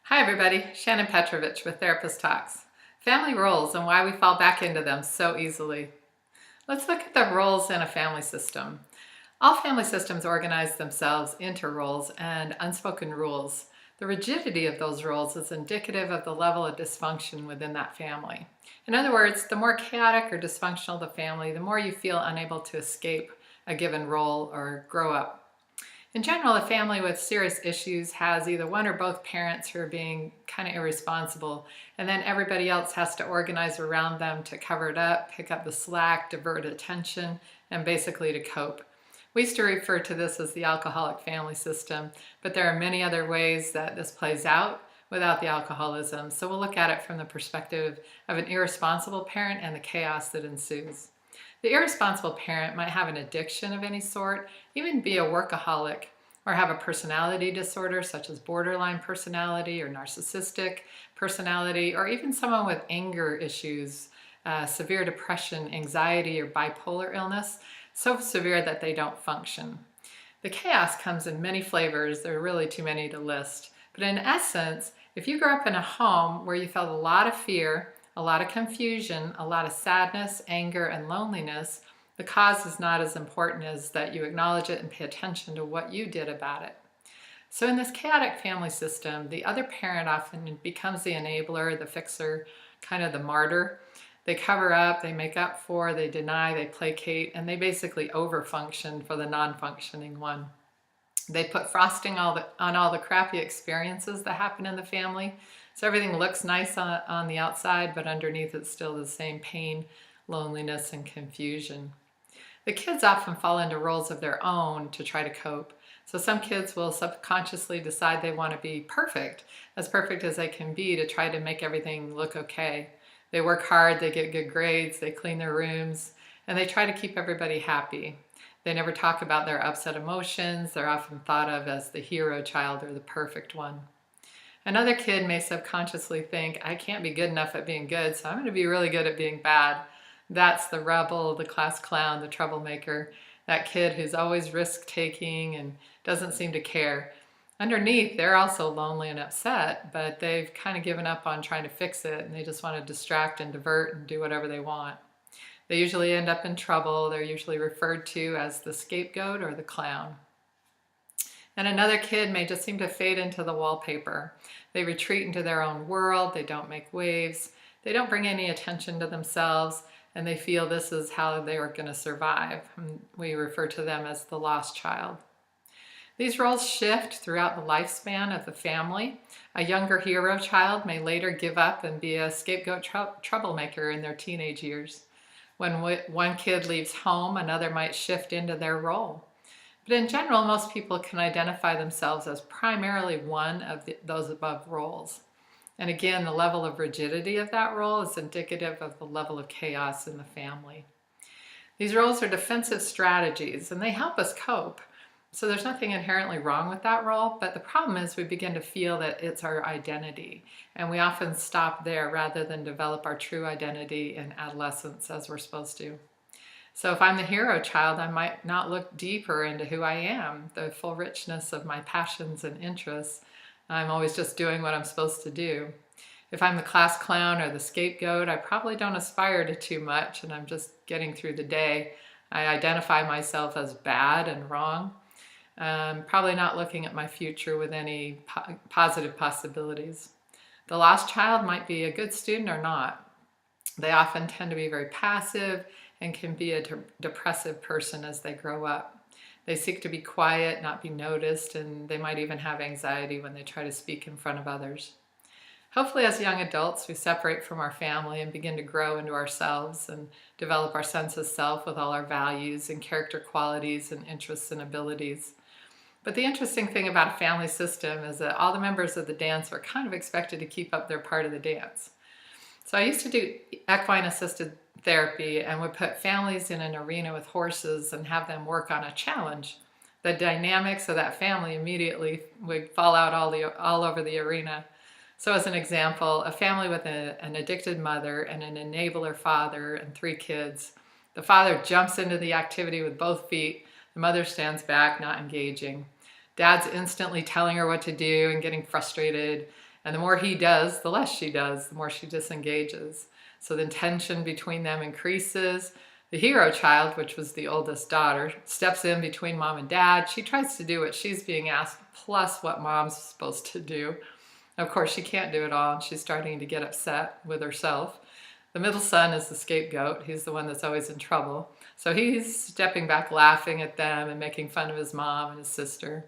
Hi everybody, Shannon Petrovich with Therapist Talks. Family roles and why we fall back into them so easily. Let's look at the roles in a family system. All family systems organize themselves into roles and unspoken rules. The rigidity of those roles is indicative of the level of dysfunction within that family. In other words, the more chaotic or dysfunctional the family, the more you feel unable to escape a given role or grow up. In general, a family with serious issues has either one or both parents who are being kind of irresponsible, and then everybody else has to organize around them to cover it up, pick up the slack, divert attention, and basically to cope. We used to refer to this as the alcoholic family system, but there are many other ways that this plays out without the alcoholism. So we'll look at it from the perspective of an irresponsible parent and the chaos that ensues. The irresponsible parent might have an addiction of any sort, even be a workaholic, or have a personality disorder such as borderline personality or narcissistic personality, or even someone with anger issues, severe depression, anxiety, or bipolar illness, so severe that they don't function. The chaos comes in many flavors. There are really too many to list. But in essence, if you grew up in a home where you felt a lot of fear, a lot of confusion, a lot of sadness, anger, and loneliness, the cause is not as important as that you acknowledge it and pay attention to what you did about it. So in this chaotic family system, the other parent often becomes the enabler, the fixer, kind of the martyr. They cover up, they make up for, they deny, they placate, and they basically overfunction for the non-functioning one. They put frosting on all the crappy experiences that happen in the family. So everything looks nice on the outside, but underneath it's still the same pain, loneliness, and confusion. The kids often fall into roles of their own to try to cope. So some kids will subconsciously decide they want to be perfect as they can be, to try to make everything look okay. They work hard, they get good grades, they clean their rooms, and they try to keep everybody happy. They never talk about their upset emotions. They're often thought of as the hero child or the perfect one. Another kid may subconsciously think, I can't be good enough at being good, so I'm going to be really good at being bad. That's the rebel, the class clown, the troublemaker, that kid who's always risk-taking and doesn't seem to care. Underneath, they're also lonely and upset, but they've kind of given up on trying to fix it, and they just want to distract and divert and do whatever they want. They usually end up in trouble. They're usually referred to as the scapegoat or the clown. And another kid may just seem to fade into the wallpaper. They retreat into their own world. They don't make waves. They don't bring any attention to themselves, and they feel this is how they are going to survive. We refer to them as the lost child. These roles shift throughout the lifespan of the family. A younger hero child may later give up and be a scapegoat troublemaker in their teenage years. When one kid leaves home, another might shift into their role. But in general, most people can identify themselves as primarily one of those above roles. And again, the level of rigidity of that role is indicative of the level of chaos in the family. These roles are defensive strategies, and they help us cope. So there's nothing inherently wrong with that role, but the problem is we begin to feel that it's our identity, and we often stop there rather than develop our true identity in adolescence as we're supposed to. So if I'm the hero child, I might not look deeper into who I am, the full richness of my passions and interests. I'm always just doing what I'm supposed to do. If I'm the class clown or the scapegoat, I probably don't aspire to too much, and I'm just getting through the day. I identify myself as bad and wrong. Probably not looking at my future with any positive possibilities. The lost child might be a good student or not. They often tend to be very passive and can be a depressive person as they grow up. They seek to be quiet, not be noticed, and they might even have anxiety when they try to speak in front of others. Hopefully, as young adults, we separate from our family and begin to grow into ourselves and develop our sense of self with all our values and character qualities and interests and abilities. But the interesting thing about a family system is that all the members of the dance are kind of expected to keep up their part of the dance. So I used to do equine assisted therapy and would put families in an arena with horses and have them work on a challenge. The dynamics of that family immediately would fall out all over the arena. So as an example, a family with an addicted mother and an enabler father and 3 kids. The father jumps into the activity with both feet. The mother stands back, not engaging. Dad's instantly telling her what to do and getting frustrated. And the more he does, the less she does, the more she disengages. So the tension between them increases. The hero child, which was the oldest daughter, steps in between mom and dad. She tries to do what she's being asked, plus what mom's supposed to do. Of course, she can't do it all, and she's starting to get upset with herself. The middle son is the scapegoat. He's the one that's always in trouble. So he's stepping back, laughing at them and making fun of his mom and his sister.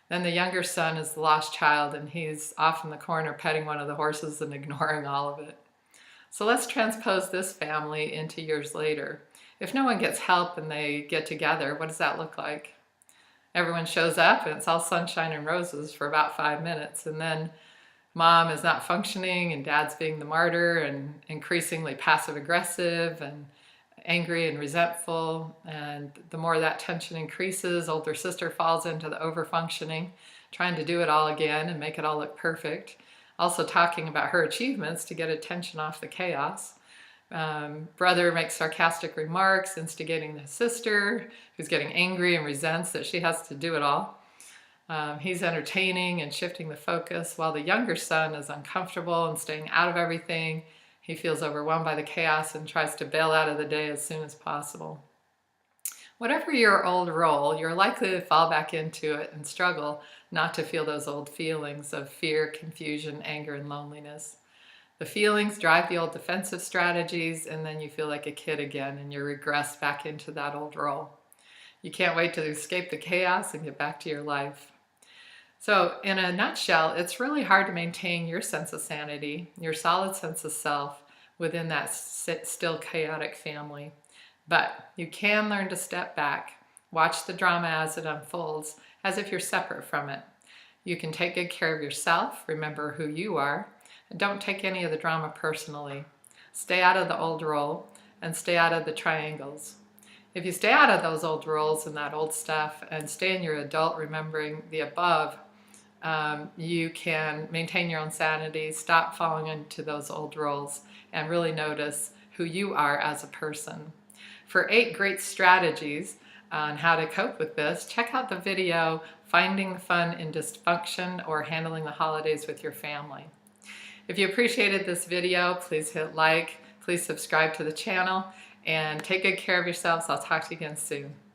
Then the younger son is the lost child, and he's off in the corner petting one of the horses and ignoring all of it. So let's transpose this family into years later. If no one gets help and they get together, what does that look like? Everyone shows up and it's all sunshine and roses for about 5 minutes, and then mom is not functioning and dad's being the martyr and increasingly passive aggressive and angry and resentful. And the more that tension increases, older sister falls into the over-functioning, trying to do it all again and make it all look perfect. Also talking about her achievements to get attention off the chaos. Brother makes sarcastic remarks, instigating the sister, who's getting angry and resents that she has to do it all. He's entertaining and shifting the focus, while the younger son is uncomfortable and staying out of everything. He feels overwhelmed by the chaos and tries to bail out of the day as soon as possible. Whatever your old role, you're likely to fall back into it and struggle not to feel those old feelings of fear, confusion, anger, and loneliness. The feelings drive the old defensive strategies, and then you feel like a kid again and you regress back into that old role. You can't wait to escape the chaos and get back to your life. So in a nutshell, it's really hard to maintain your sense of sanity, your solid sense of self within that still chaotic family. But you can learn to step back, watch the drama as it unfolds, as if you're separate from it. You can take good care of yourself, remember who you are, and don't take any of the drama personally. Stay out of the old role and stay out of the triangles. If you stay out of those old roles and that old stuff and stay in your adult remembering the above, you can maintain your own sanity, stop falling into those old roles, and really notice who you are as a person. For 8 great strategies on how to cope with this, check out the video, Finding the Fun in Dysfunction or Handling the Holidays with Your Family. If you appreciated this video, please hit like, please subscribe to the channel, and take good care of yourselves. I'll talk to you again soon.